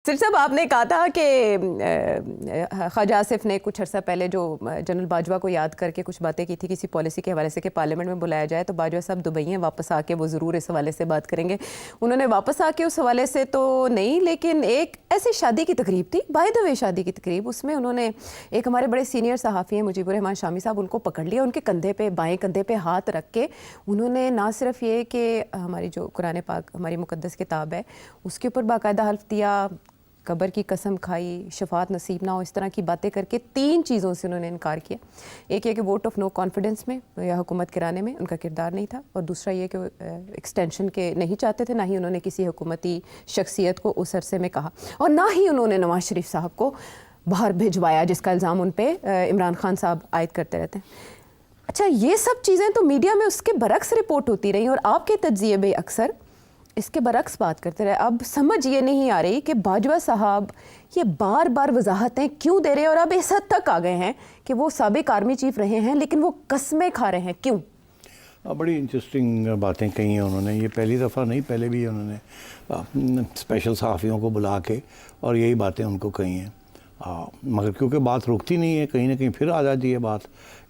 सिर साहब, आपने कहा था कि ख्वाजा आसिफ ने कुछ अर्सा पहले जो जनरल बाजवा को याद करके कुछ बातें की थी किसी पॉलिसी के हवाले से कि पार्लियामेंट में बुलाया जाए, तो बाजवा साहब दुबई हैं, वापस आके वो ज़रूर इस हवाले से बात करेंगे। उन्होंने वापस आके उस हवाले से तो नहीं, लेकिन एक ऐसी शादी की तकरीब थी, बाय द वे शादी की तकरीब, उसमें उन्होंने एक हमारे बड़े सीनियर सहाफ़ी हैं मुजीबुर रहमान शामी साहब, उनको पकड़ लिया, उनके कंधे पे, बाएँ कंधे पे हाथ रख के उन्होंने ना सिर्फ ये कि हमारी जो कुरान पाक हमारी मुक़द्दस किताब है उसके ऊपर बाकायदा हल्फ दिया, कब्र की कसम खाई, शफात नसीब ना हो, इस तरह की बातें करके 3 चीज़ों से उन्होंने इनकार किया। एक ये कि वोट ऑफ नो कॉन्फिडेंस में या हुकूमत गिराने में उनका किरदार नहीं था, और दूसरा ये कि एक्सटेंशन के नहीं चाहते थे, ना ही उन्होंने किसी हुकूमती शख्सियत को उस अरसे में कहा, और ना ही उन्होंने नवाज शरीफ साहब को बाहर भिजवाया, जिसका इल्ज़ाम उन पर इमरान खान साहब आयद करते रहते हैं। अच्छा, ये सब चीज़ें तो मीडिया में उसके बरक्स रिपोर्ट होती रही, और आपके तज्ज़िये में अक्सर इसके बरक्स बात करते रहे। अब समझ ये नहीं आ रही कि बाजवा साहब ये बार बार वजाहतें क्यों दे रहे हैं, और अब इस हद तक आ गए हैं कि वो साबिक आर्मी चीफ रहे हैं लेकिन वो कस्में खा रहे हैं, क्यों? बड़ी इंटरेस्टिंग बातें कही हैं उन्होंने। ये पहली दफ़ा नहीं, पहले भी उन्होंने स्पेशल सहाफ़ियों को बुला के और यही बातें उनको कही हैं, मगर क्योंकि बात रुकती नहीं है, कहीं ना कहीं फिर आ जाती है बात,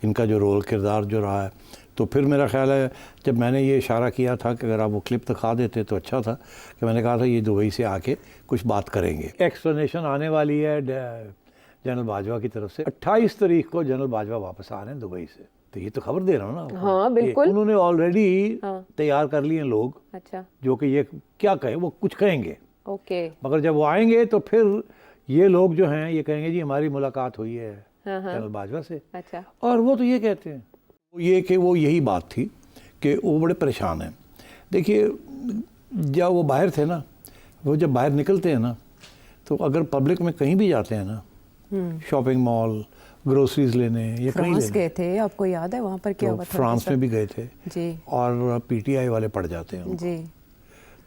इनका जो रोल किरदार जो रहा है। तो फिर मेरा ख्याल है, जब मैंने ये इशारा किया था कि अगर आप वो क्लिप दिखा देते तो अच्छा था, कि मैंने कहा था ये दुबई से आके कुछ बात करेंगे। एक्सप्लेनेशन आने वाली है जनरल बाजवा की तरफ से। 28 तारीख को जनरल बाजवा वापस आ रहे हैं दुबई से, तो ये तो खबर दे रहा हूँ ना। हाँ बिल्कुल, उन्होंने ऑलरेडी तैयार कर लिए लोग। अच्छा, जो कि ये क्या कहे, वो कुछ कहेंगे, ओके, मगर जब वो आएंगे तो फिर ये लोग जो हैं ये कहेंगे जी हमारी मुलाकात हुई है जनरल बाजवा से। अच्छा, और वो तो ये कहते हैं ये कि वो यही बात थी कि वो बड़े परेशान हैं। देखिए, जब वो बाहर थे ना, वो जब बाहर निकलते हैं ना, तो अगर पब्लिक में कहीं भी जाते हैं ना, शॉपिंग मॉल, ग्रोसरीज लेने या कहीं लेने गए थे, आपको याद है वहाँ पर क्या हुआ था? फ्रांस में भी गए थे जी, और पीटीआई वाले पड़ जाते हैं जी,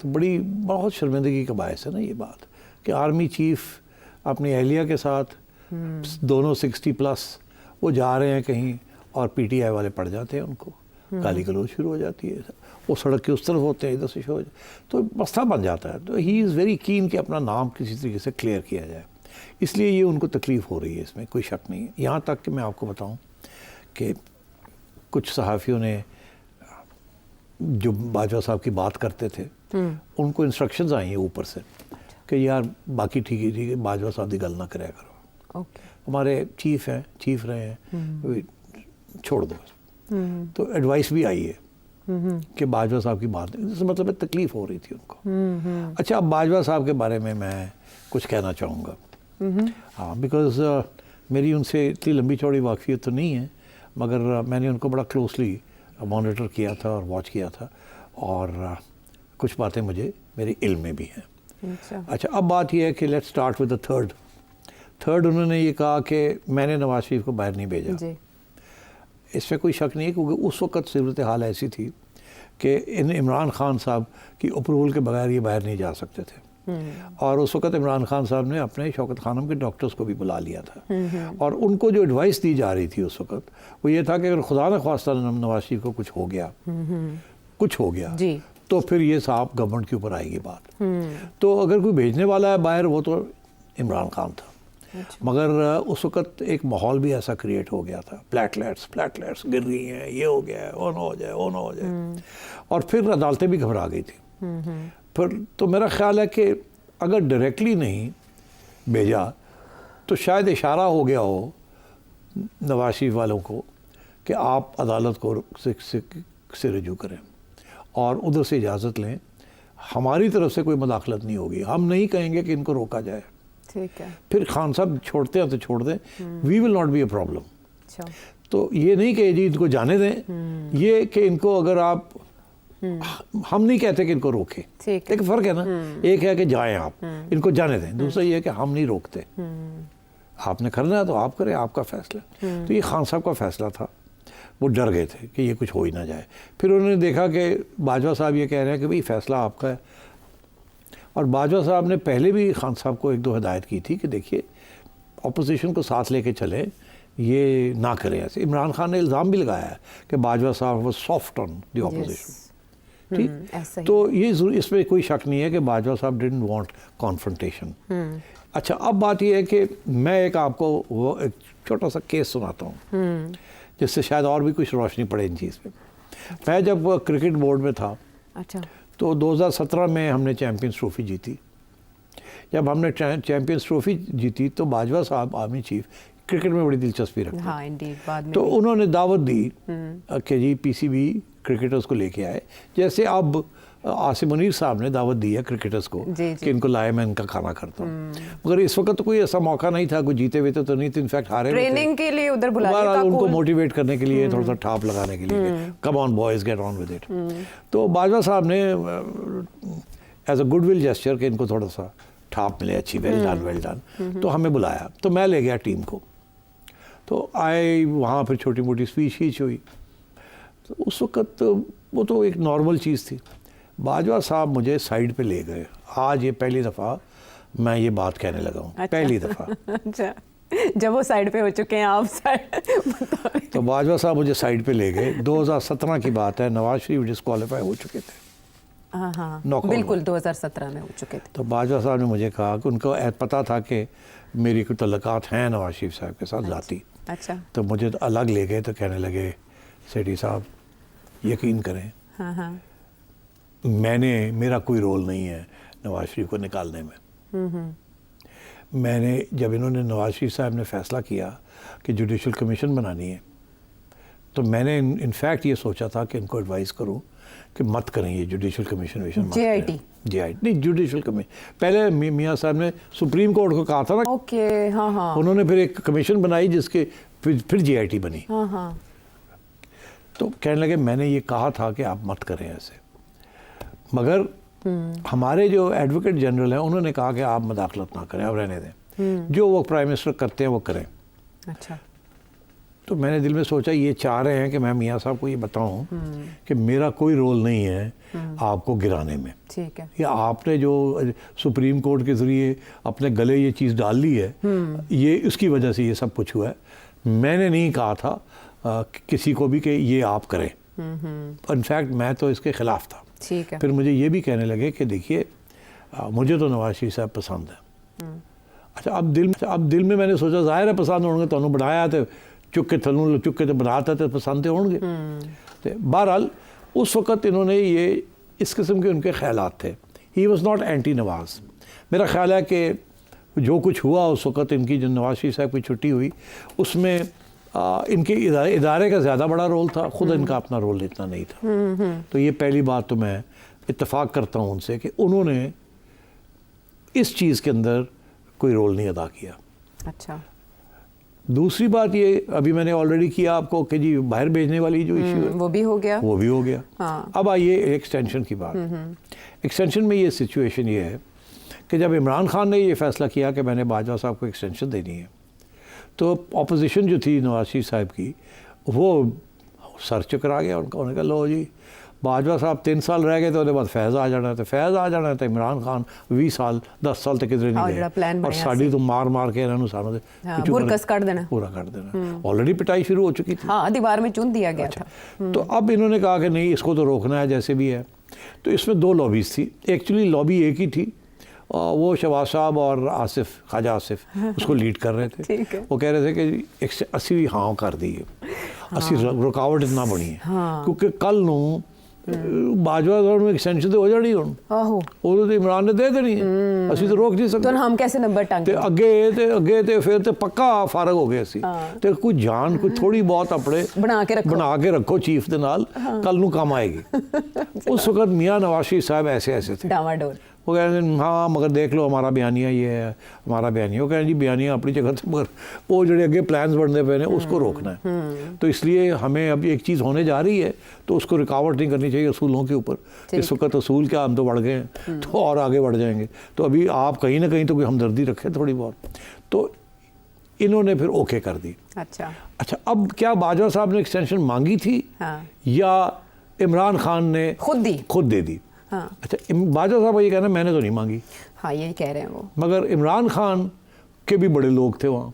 तो बहुत शर्मिंदगी का बायस है ना ये बात कि आर्मी चीफ अपनी अहलिया के साथ दोनों 60+ वो जा रहे हैं कहीं और पीटीआई वाले पड़ जाते हैं, उनको गाली गलौज शुरू हो जाती है, वो सड़क के उस तरफ होते हैं, इधर से शुरू हो जाए, तो मसला बन जाता है। तो ही इज़ वेरी कीन कि अपना नाम किसी तरीके से क्लियर किया जाए, इसलिए ये उनको तकलीफ़ हो रही है, इसमें कोई शक नहीं है। यहाँ तक कि मैं आपको बताऊँ कि कुछ सहाफ़ियों ने जो बाजवा साहब की बात करते थे उनको इंस्ट्रक्शंस आई हैं ऊपर से कि यार बाकी ठीक है, बाजवा साहब की गल ना कराया करो, हमारे चीफ हैं, चीफ रहे हैं, छोड़ दो। तो एडवाइस भी आई है कि बाजवा साहब की बात, इससे मतलब है तकलीफ़ हो रही थी उनको। अच्छा, अब बाजवा साहब के बारे में मैं कुछ कहना चाहूँगा। हाँ, बिकॉज़ मेरी उनसे इतनी लंबी चौड़ी वाकफियत तो नहीं है, मगर मैंने उनको बड़ा क्लोजली मॉनिटर किया था और वॉच किया था, और कुछ बातें मुझे मेरे इल्म में भी हैं। अच्छा, अब बात यह है कि let's start with the third उन्होंने ये कहा कि मैंने नवाज शरीफ को बाहर नहीं भेजा। इसमें कोई शक नहीं है, क्योंकि उस वक़्त सूरत हाल ऐसी थी कि इमरान खान साहब की अप्रूवल के बगैर ये बाहर नहीं जा सकते थे, और उस वक़्त इमरान खान साहब ने अपने शौकत खानम के डॉक्टर्स को भी बुला लिया था, और उनको जो एडवाइस दी जा रही थी उस वक़्त वो ये था कि अगर खुदा न ख्वास्ता नवाज शरीफ को कुछ हो गया तो फिर ये साहब गवर्नमेंट के ऊपर आएगी बात। तो अगर कोई भेजने वाला है बाहर, वो तो इमरान खान था। मगर उस वक़्त एक माहौल भी ऐसा क्रिएट हो गया था, प्लेटलेट्स गिर रही हैं, ये हो गया है, वो ना हो जाए, और फिर अदालतें भी घबरा गई थी। फिर तो मेरा ख्याल है कि अगर डायरेक्टली नहीं भेजा तो शायद इशारा हो गया हो नवाज शरीफ वालों को कि आप अदालत को से रजू करें और उधर से इजाज़त लें, हमारी तरफ से कोई मुदाखलत नहीं होगी, हम नहीं कहेंगे कि इनको रोका जाए। ठीक है, फिर खान साहब छोड़ते हैं तो छोड़ दें, we will not be a problem. तो ये नहीं कि जी इनको जाने दें, ये कि इनको अगर आप, हम नहीं कहते कि इनको रोकें, एक फ़र्क है ना, एक है कि जाएं आप, इनको जाने दें, दूसरा ये है कि हम नहीं रोकते, आपने करना है तो आप करें, आपका फैसला। तो ये खान साहब का फैसला था, वो डर गए थे कि ये कुछ हो ही ना जाए। फिर उन्होंने देखा कि बाजवा साहब ये कह रहे हैं कि भाई फैसला आपका है, और बाजवा साहब ने पहले भी खान साहब को 1-2 हिदायत की थी कि देखिए अपोजिशन को साथ लेके चले, ये ना करें ऐसे। इमरान खान ने इल्ज़ाम भी लगाया है कि बाजवा साहब वो सॉफ्ट ऑन द अपोजिशन, ऐसा ही। तो ये इसमें कोई शक नहीं है कि बाजवा साहब डिडंट वांट कॉन्फ्रंटेशन। अच्छा, अब बात ये है कि मैं एक आपको वो एक छोटा सा केस सुनाता हूँ जिससे शायद और भी कुछ रोशनी पड़े इन चीज़ पे। मैं जब क्रिकेट बोर्ड में था, अच्छा, तो 2017 में हमने चैम्पियंस ट्रॉफी जीती। जब हमने चैम्पियंस ट्रॉफी जीती तो बाजवा साहब आर्मी चीफ क्रिकेट में बड़ी दिलचस्पी रखते हैं। हाँ इंडीड, बाद में तो भी। उन्होंने दावत दी कि जी पीसीबी क्रिकेटर्स को लेके आए, जैसे अब आसिम मुनीर साहब ने दावत दी है क्रिकेटर्स को जी, जी। कि इनको लाए, मैं इनका खाना करता हूँ। मगर इस वक्त तो कोई ऐसा मौका नहीं था, कोई जीते हुए तो नहीं थे, इनफैक्ट हारे हुए थे। ट्रेनिंग के लिए उधर बुला लिया बहरहाल था, उनको कोल- मोटिवेट करने के लिए, थोड़ा सा ठाप लगाने के लिए, come on boys get on with it. तो बाजवा साहब ने एज अ गुडविल जेस्चर कि इनको थोड़ा सा ठाप मिले, अच्छी, वेल डन, तो हमें बुलाया। तो मैं ले गया टीम को, तो आए वहाँ फिर छोटी मोटी स्पीच हुई। तो उस वक्त वो तो एक नॉर्मल चीज़ थी। बाजवा साहब मुझे साइड पे ले गए। आज ये पहली दफ़ा मैं ये बात कहने लगा हूँ, अच्छा। पहली दफ़ा। अच्छा, जब वो साइड पे हो चुके हैं आप साइड तो बाजवा साहब मुझे साइड पे ले गए। 2017 की बात है, नवाज शरीफ डिस्क्वालीफाई हो चुके थे। हाँ हाँ Knock on बिल्कुल, wood। 2017 में हो चुके थे। तो बाजवा साहब ने मुझे कहा कि उनको पता था कि मेरी कोई तल्लुकात हैं नवाज शरीफ साहब के साथ ज़ाती। अच्छा, तो मुझे तो अलग ले गए, तो कहने लगे सेठी साहब यकीन करें, हाँ हाँ, मेरा कोई रोल नहीं है नवाज शरीफ को निकालने में। मैंने जब इन्होंने नवाज शरीफ साहब ने फैसला किया कि जुडिशल कमीशन बनानी है, तो मैंने इनफैक्ट ये सोचा था कि इनको एडवाइस करूं कि मत करें ये जुडिशल कमीशन JIT? JIT नहीं, जुडिशल कमीशन। पहले मियाँ साहब ने सुप्रीम कोर्ट को कहा था ना, ओके, हाँ हाँ, उन्होंने फिर एक कमीशन बनाई जिसके फिर JIT बनी। हाँ हाँ, तो कहने लगे मैंने ये कहा था कि आप मत करें ऐसे, मगर हमारे जो एडवोकेट जनरल हैं उन्होंने कहा कि आप मदाखलत ना करें, आप रहने दें, जो वो प्राइम मिनिस्टर करते हैं वो करें। अच्छा, तो मैंने दिल में सोचा ये चाह रहे हैं कि मैं मियाँ साहब को ये बताऊं कि मेरा कोई रोल नहीं है आपको गिराने में, ठीक है, या आपने जो सुप्रीम कोर्ट के ज़रिए अपने गले ये चीज़ डाल ली है, ये उसकी वजह से ये सब कुछ हुआ है। मैंने नहीं कहा था किसी को भी कि ये आप करें, इनफैक्ट मैं तो इसके ख़िलाफ़ था। ठीक है, फिर मुझे ये भी कहने लगे कि देखिए मुझे तो नवाज शरीफ साहब पसंद है। अच्छा, अब दिल में मैंने सोचा जाहिर है पसंद होंगे, तो बनाया तो चुक के तो बनाता तो पसंद होंगे। तो बहरहाल उस वक़्त इन्होंने ये इस किस्म के उनके ख्यालात थे। He was not anti Nawaz. मेरा ख्याल है कि जो कुछ हुआ उस वक़्त, इनकी जो नवाज शरीफ साहब की छुट्टी हुई उसमें इनके इदारे का ज़्यादा बड़ा रोल था, खुद इनका अपना रोल इतना नहीं था। तो ये पहली बात तो मैं इत्तेफाक करता हूँ उनसे कि उन्होंने इस चीज़ के अंदर कोई रोल नहीं अदा किया। अच्छा, दूसरी बात ये अभी मैंने ऑलरेडी किया आपको कि जी बाहर भेजने वाली जो इशू है वो भी हो गया। वो भी हो गया। हाँ। अब आइए एक्सटेंशन की बात। एक्सटेंशन में ये सिचुएशन ये है कि जब इमरान खान ने ये फैसला किया कि मैंने बाजवा साहब को एक्सटेंशन देनी है, तो अपोजिशन जो थी नवाज शरीफ साहब की, वो सर चकरा गया उनका। उन्होंने कहा लो जी बाजवा साहब 3 साल रह गए तो उसके बाद फैज़ आ जाना है, तो फैज़ आ जाना है तो इमरान खान 20 साल 10 साल तक किधरे नहीं ਜਿਹੜਾ plan गए, और ਬਣਿਆ साड़ी तो मार के इन्होंने सानों से हाँ, बुरकस कर देना। पूरा कर देना। ऑलरेडी पिटाई शुरू हो चुकी थी। हाँ, दीवार में चुन दिया गया अच्छा, था। तो अब इन्होंने कहा कि नहीं इसको तो रोकना है जैसे भी है। तो इसमें 2 लॉबीज़ थी। एक्चुअली लॉबी एक ही थी, वो शहबाज साहब और आसिफ, ख्वाजा आसिफ उसको लीड कर रहे थे। ठीक है। वो कह रहे थे कि 180 हाँ कर दी है, 80 रुकावट इतना बनी है, क्योंकि कल नू बाजवा साहब में एक्सटेंशन तो हो जानी हुण, आहो, उदों तो इमरान ने दे देनी है, ਅਸੀਂ तो रोक नहीं सकते। तो हम कैसे नंबर ਤੇ टांगे? ਅੱਗੇ ਤੇ ਫਿਰ ਤੇ ਪੱਕਾ ਫਾਰਗ ਹੋ ਗਏ ਸੀ। ਤੇ ਕੋਈ ਜਾਨ ਕੋਈ ਥੋੜੀ ਬਹੁਤ ਆਪਣੇ बना के रखो ਚੀਫ ਦੇ ਨਾਲ, ਕੱਲ ਨੂੰ ਕੰਮ ਆਏਗੀ। उस वक्त मियाँ नवाज शरीफ साहब ऐसे थे। डावाडोल। वो कह रहे हैं हाँ मगर देख लो हमारा बयानिया ये है, हमारा बयानिया। वो कह रहे हैं जी बयानिया अपनी जगह से, मगर वो जो अगे प्लान्स बनते पे ने उसको रोकना है। तो इसलिए हमें अब एक चीज़ होने जा रही है तो उसको रुकावट नहीं करनी चाहिए असूलों के ऊपर। इस वक्त असूल क्या, हम तो बढ़ गए हैं, तो और आगे बढ़ जाएंगे। तो अभी आप कहीं ना कहीं तो कोई हमदर्दी रखें थोड़ी बहुत। तो इन्होंने फिर ओके कर दी। अच्छा, अब क्या बाजवा साहब ने एक्सटेंशन मांगी थी या इमरान खान ने खुद दे दी? हाँ। अच्छा, बाजवा साहब ये कहना मैंने तो नहीं मांगी। हाँ, यही कह रहे हैं वो। मगर इमरान खान के भी बड़े लोग थे वहाँ।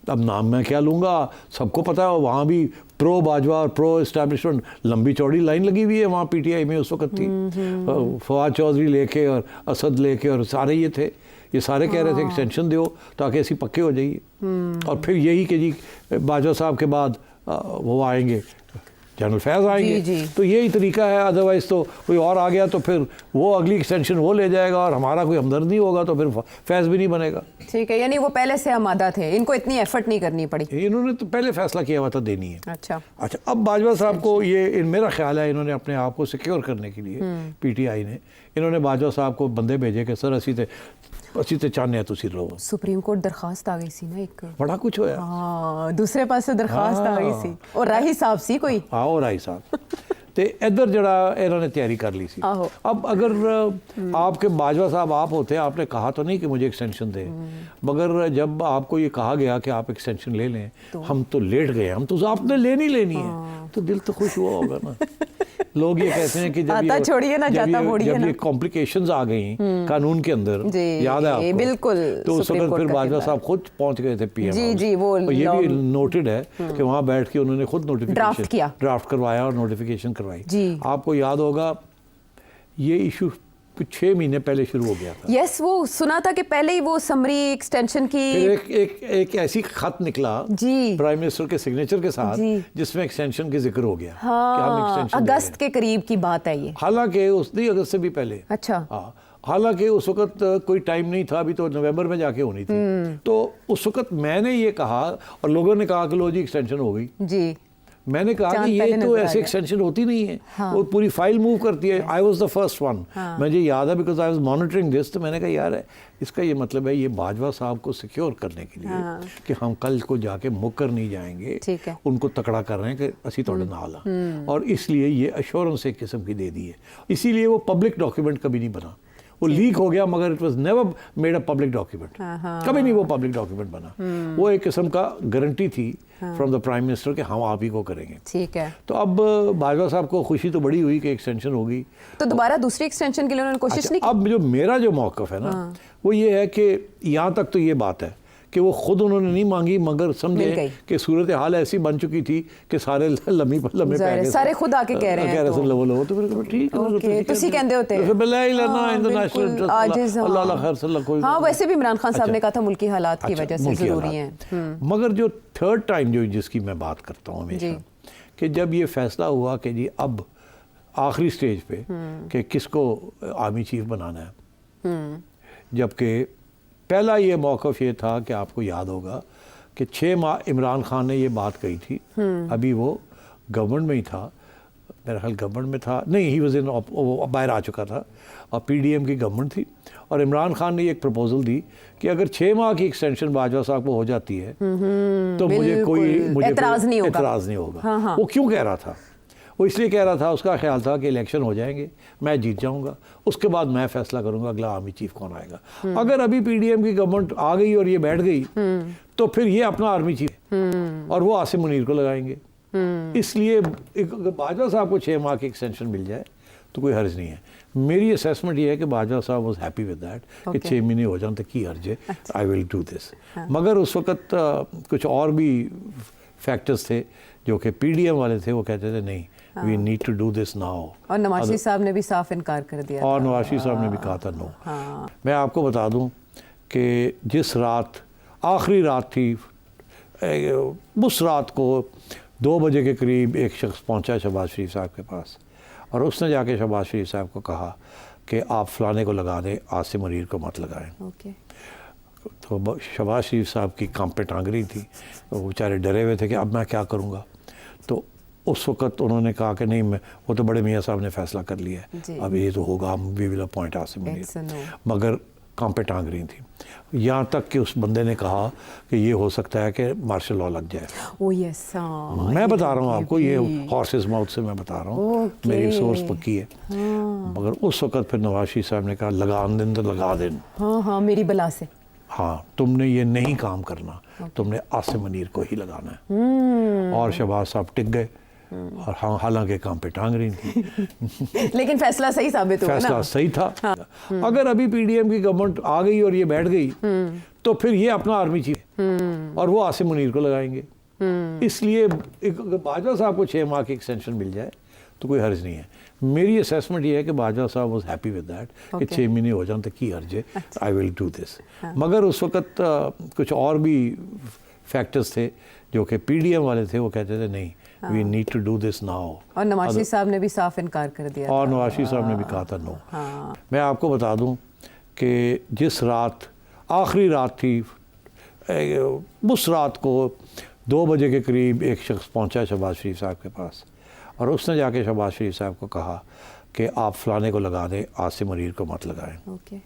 अब नाम मैं क्या लूँगा, सबको पता है वहाँ भी प्रो बाजवा और प्रो इस्टेब्लिशमेंट लंबी चौड़ी लाइन लगी हुई है वहाँ पीटीआई में उस वक्त थी। फवाद चौधरी लेके और असद लेके और सारे ये सारे कह रहे थे एक्सटेंशन दो ताकि ऐसी पक्के हो जाइए। और फिर यही कि जी बाजवा साहब के बाद वो आएंगे, जनरल फैज़ आएंगे। जी। तो यही तरीका है, अदरवाइज़ तो कोई और आ गया तो फिर वो अगली एक्सटेंशन वो ले जाएगा और हमारा कोई हमदर्द नहीं होगा तो फिर फैज़ भी नहीं बनेगा। ठीक है, यानी वो पहले से आमादा थे, इनको इतनी एफर्ट नहीं करनी पड़ी। इन्होंने तो पहले फैसला किया हुआ था देनी है। अच्छा, अब बाजवा साहब को ये मेरा ख्याल है इन्होंने अपने आप को सिक्योर करने के लिए पीटीआई ने इन्होंने बाजवा साहब को बंदे भेजे कि सर असी ते चाहने तुसी रहो। सुप्रीम कोर्ट दरखास्त आ गई सी ना एक, बड़ा कुछ होया। हाँ, दूसरे पासे दरखास्त आ गई सी और राही साहब सी कोई। हाँ, और राही साहब ते इधर जड़ा इन्होंने तैयारी कर ली सी। अब अगर आपके बाजवा साहब आप होते, आपने कहा तो नहीं कि मुझे एक्सटेंशन दे, मगर जब आपको ये कहा गया कि आप एक्सटेंशन ले लें तो हम तो लेट गए, हम तो आपने लेनी है तो दिल तो खुश हुआ होगा ना। लोग ये कहते हैं कि जब ये कॉम्प्लिकेशंस आ गई कानून के अंदर, याद है आपको? बिल्कुल। तो उस वक्त फिर बाजवा साहब खुद पहुंच गए थे पीएम। जी, वो ये भी नोटेड है कि वहाँ बैठ के उन्होंने खुद नोटिफिकेशन ड्राफ्ट करवाया और नोटिफिकेशन करवाई। आपको याद होगा ये इशू 6 महीने पहले शुरू हो गया था। यस, वो सुना था कि पहले ही वो समरी एक्सटेंशन की एक ऐसी खत निकला जी प्राइम मिनिस्टर के सिग्नेचर के साथ जिसमें एक्सटेंशन की जिक्र हो गया। हाँ, कि हम एक्सटेंशन अगस्त के करीब की बात है ये। हालांकि उसने अगस्त से भी पहले। अच्छा। हाँ, हालांकि उस वक्त कोई टाइम नहीं था, अभी तो नवंबर में जाके होनी थी। तो उस वक्त मैंने ये कहा और लोगों ने कहा कि लो जी एक्सटेंशन हो गई जी। मैंने कहा कि ये तो ऐसे एक्सटेंशन होती नहीं है। हाँ। वो पूरी फाइल मूव करती है। I was the first one. मुझे याद है because I was monitoring this. तो मैंने कहा यार इसका ये मतलब है ये बाजवा साहब को सिक्योर करने के लिए कि हम कल को जाके मुकर नहीं जाएंगे, उनको तकड़ा कर रहे हैं कि असी तोड़े नाल हां, और इसलिए ये अश्योरेंस एक किस्म की दे दी है। इसीलिए वो पब्लिक डॉक्यूमेंट कभी नहीं बना, वो लीक हो गया मगर it was never made a public document. कभी नहीं वो पब्लिक डॉक्यूमेंट बना। वो एक किस्म का गारंटी थी फ्रॉम द प्राइम मिनिस्टर कि हम आप ही को करेंगे। ठीक है। तो अब बाजवा साहब को खुशी तो बड़ी हुई कि एक्सटेंशन होगी, तो दोबारा दूसरी एक्सटेंशन के लिए उन्होंने कोशिश नहीं की। अब जो मेरा जो मौक़िफ़ है ना वो ये है कि यहाँ तक तो ये बात है कि वो खुद उन्होंने नहीं मांगी, मगर समझे कि सूरत हाल ऐसी बन चुकी थी कि सारे लम्बे पैके सारे खुद आके कह रहे हैं तो फिर ठीक है तुसी कहंदे होते हैं बिल्ला ही लेना इंटरनेशनल इंटरेस्ट अल्लाह अल्लाह खैर सल्ला कोई। हाँ, वैसे भी इमरान खान साहब ने कहा था मुल्की हालात की वजह से ज़रूरी हैं। मगर जो थर्ड टाइम जो जिसकी मैं बात करता हूँ हमेशा कि जब ये फैसला हुआ कि जी अब आखिरी स्टेज पे कि किसको आर्मी चीफ बनाना है, जबकि पहला ये मौक़िफ़ ये था कि आपको याद होगा कि 6 माह इमरान खान ने ये बात कही थी। अभी वो गवर्नमेंट में ही था, मेरा ख्याल गवर्नमेंट में था नहीं, ही वाज इन बाहर आ चुका था और पीडीएम की गवर्नमेंट थी। और इमरान खान ने एक प्रपोजल दी कि अगर 6 माह की एक्सटेंशन बाजवा साहब को हो जाती है तो मुझे एतराज़ नहीं होगा। हाँ। वो क्यों कह रहा था? वो इसलिए कह रहा था, उसका ख्याल था कि इलेक्शन हो जाएंगे, मैं जीत जाऊंगा, उसके बाद मैं फैसला करूंगा अगला आर्मी चीफ कौन आएगा। अगर अभी पीडीएम की गवर्नमेंट आ गई और ये बैठ गई तो फिर ये अपना आर्मी चीफ और वो आसिम मुनीर को लगाएंगे। इसलिए बाजवा साहब को 6 माह की एक्सटेंशन मिल जाए तो कोई हर्ज नहीं है। मेरी असेसमेंट ये है कि बाजवा साहब वाज हैप्पी विद दैट कि 6 महीने हो जाए तो की हर्ज है, आई विल डू दिस। मगर उस वक्त कुछ और भी फैक्टर्स थे जो कि पीडीएम वाले थे, वो कहते थे नहीं we need to do this now. और नवाज शरीफ साहब ने भी साफ इनकार कर दिया और नवाज शरीफ साहब ने भी कहा था नो। मैं आपको बता दूं कि जिस रात आखिरी रात थी, उस रात को 2 बजे के करीब एक शख्स पहुंचा शहबाज शरीफ साहब के पास और उसने जाके शहबाज शरीफ साहब को कहा कि आप फलाने को लगा दें, आसिम मुनीर को मत लगाएं। तो शहबाज शरीफ साहब की कांप पे टांग रही थी, वो बेचारे डरे हुए थे कि अब मैं क्या करूँगा। तो उस वक़्त उन्होंने कहा कि नहीं, मैं वो तो बड़े मियाँ साहब ने फैसला कर लिया है, अब ये तो होगा, हम we will appoint Asim Munir. मगर कांपे टांग रही थी, यहाँ तक कि उस बंदे ने कहा कि ये हो सकता है कि मार्शल लॉ लग जाए। मैं बता रहा हूँ आपको, ये हॉर्सेस माउथ से मैं बता रहा हूँ, मेरी सोर्स पक्की है। मगर उस वक़्त फिर नवाज शरीफ साहब ने कहा लगा दें तो लगा दें। हाँ, मेरी बला से। हाँ, तुमने ये नहीं काम करना, तुमने आसिम मुनीर को ही लगाना है। और शहबाज साहब टिक गए और हाँ, हालांकि काम पे टांग रही थी लेकिन फैसला सही साबित हुआ, फैसला सही था। हाँ। अगर अभी पीडीएम की गवर्नमेंट आ गई और ये बैठ गई तो फिर ये अपना आर्मी चीफ और वो आसिम मुनीर को लगाएंगे। इसलिए अगर बाजवा साहब को 6 माह की एक्सटेंशन मिल जाए तो कोई हर्ज नहीं है। मेरी असेसमेंट ये है कि बाजवा साहब वाज हैप्पी विद दैट कि 6 महीने हो जाए तो की हर्ज है, आई विल डू दिस। मगर उस वक्त कुछ और भी फैक्टर्स थे जो कि पीडीएम वाले थे, वो कहते थे नहीं, we need to do this now. और नवाज शरीफ साहब ने भी साफ इनकार कर दिया और था। नवाज शरीफ साहब ने भी कहा था नो। मैं आपको बता दूं कि जिस रात आखिरी रात थी, उस रात को 2 बजे के करीब एक शख्स पहुंचा शहबाज शरीफ साहब के पास और उसने जाके शहबाज शरीफ साहब को कहा कि आप फलाने को लगा दें, आसिम मनीर को मत लगाएं। ओके।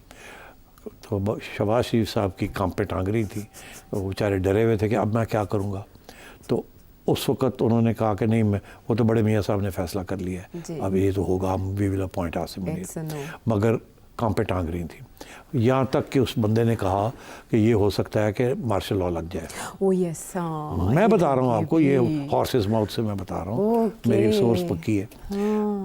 तो शहबाज शरीफ साहब की कांप पे टांग रही थी, तो वो बेचारे डरे हुए थे कि अब मैं क्या करूँगा। तो उस वक्त उन्होंने कहा कि नहीं, मैं वो तो बड़े मियाँ साहब ने फैसला कर लिया है, अब ये तो होगा, हम we will appoint Asim Munir. मगर कांप पे टांग रही थी, यहाँ तक कि उस बंदे ने कहा कि ये हो सकता है कि मार्शल लॉ लग जाए। ओह यस, मैं बता रहा हूँ आपको, ये हॉर्सेस माउथ से मैं बता रहा हूँ, मेरी सोर्स पक्की है।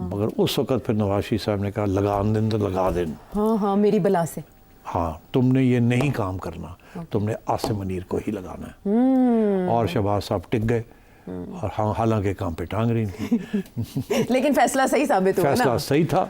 मगर उस वक्त फिर नवाज शरीफ साहब ने कहा लगा दें तो लगा दें। हाँ हाँ, मेरी बला से। हाँ, तुमने ये नहीं काम करना, तुमने आसिम मनीर को ही लगाना है। और शहबाज साहब टिक गए और हालांकि काम पे टांग रही थी। लेकिन फैसला सही साबित हुआ ना? फैसला सही था।